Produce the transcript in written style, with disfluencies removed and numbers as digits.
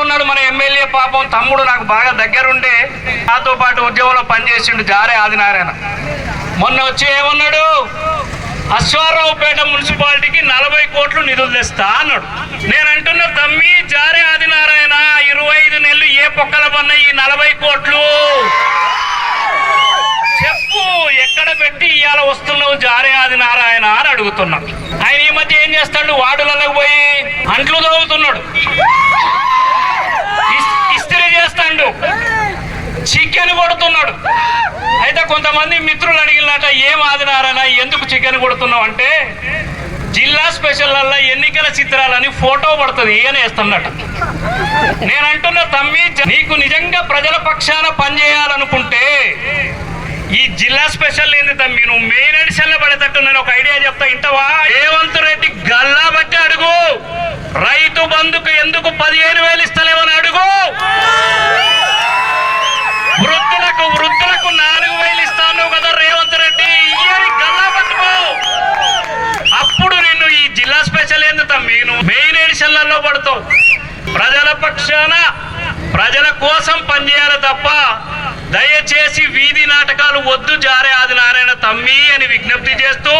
ఉన్నాడు మన ఎమ్మెల్యే పాపం తమ్ముడు, నాకు బాగా దగ్గరుండే, నాతో పాటు ఉద్యోగంలో పనిచేసిండు, జారే ఆదినారాయణ. మొన్న వచ్చి ఏమన్నాడు, అశ్వారావుపేట మున్సిపాలిటీకి 40 కోట్లు నిధులు తెస్తా అన్నాడు. నేను అంటున్నా, తమ్మి జారే ఆదినారాయణ, 25 నెలలు ఏ పొక్కల పన్న ఈ 40 కోట్లు చెప్పు, ఎక్కడ పెట్టి ఇవాళ వస్తున్నావు జారే ఆదినారాయణ అని అడుగుతున్నా. ఆయన ఈ మధ్య ఏం చేస్తాడు, వార్డులకు పోయి అంట్లు తవ్వుతున్నాడు, ఇస్త్రీ చేస్తాడు, చికెన్ కొడుతున్నాడు. అయితే కొంతమంది మిత్రులు అడిగినట, ఏం ఆదినారాయణ ఎందుకు చికెన్ కొడుతున్నావు అంటే, జిల్లా స్పెషల్ల ఎన్నికల చిత్రాలని ఫోటో పడుతుంది అని వేస్తున్నట. నేను అంటున్నా, తమ్మి నీకు నిజంగా ప్రజల పక్షాన పనిచేయాలనుకుంటే ఈ జిల్లా స్పెషల్ ఏంది తమ్మి, నువ్వు మెయిన్ ఎడిషన్ లో పడేటట్టు నేను ఒక ఐడియా చెప్తా, ఇంటవా? రేవంత్ రెడ్డి గల్లా బట్టి అడుగు, రైతు బంధుకు ఎందుకు 15,000 ఇస్తలేమని అడుగు, వృద్ధులకు 4,000 ఇస్తాను కదా రేవంత్ రెడ్డి, ఇయని గల్లా పట్టుకో. అప్పుడు నిన్ను ఈ జిల్లా స్పెషల్ ఏంది తమ్మి, నువ్వు మెయిన్ ఎడిషన్లలో పడతావు. ప్రజల పక్షాన ప్రజల కోసం పనిచేయాలి తప్ప దయచేసి వీధి నాటకాలు వద్దు జారే ఆదినారాయణ తమ్మి అని విజ్ఞప్తి చేస్తూ